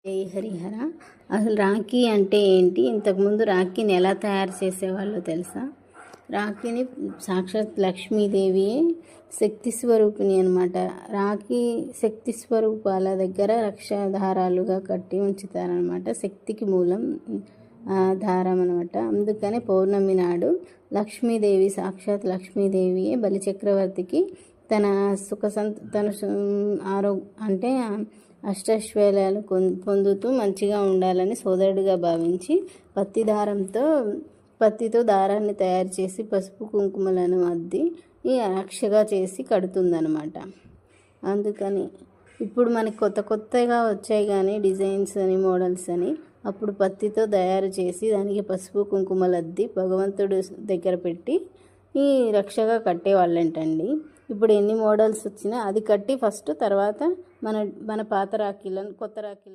జై హరిహర. అసలు రాఖీ అంటే ఏంటి? ఇంతకుముందు రాఖీని ఎలా తయారు చేసేవాళ్ళో తెలుసా? రాఖీని సాక్షాత్ లక్ష్మీదేవియే శక్తి స్వరూపిణి అనమాట. రాఖీ శక్తి స్వరూపాల దగ్గర రక్షాధారాలుగా కట్టి ఉంచుతారనమాట. శక్తికి మూలం దారం అనమాట. అందుకనే పౌర్ణమి నాడు లక్ష్మీదేవి సాక్షాత్ లక్ష్మీదేవియే బలిచక్రవర్తికి తన అంటే అష్టైశ్వర్యాలు పొందుతూ మంచిగా ఉండాలని సోదరుడిగా భావించి పత్తితో దారాన్ని తయారు చేసి పసుపు కుంకుమలను అద్ది ఈ రక్షగా చేసి కడుతుందనమాట. అందుకని ఇప్పుడు మనకి కొత్తగా వచ్చాయి కానీ డిజైన్స్ అని మోడల్స్ అని. అప్పుడు పత్తితో తయారు చేసి దానికి పసుపు కుంకుమలు అద్ది భగవంతుడు దగ్గర పెట్టి ఈ రక్షగా కట్టేవాళ్ళంటండి. ఇప్పుడు ఎన్ని మోడల్స్ వచ్చినా అది కట్టి ఫస్ట్ తర్వాత మన పాత రాఖీలను కొత్త రాఖీలు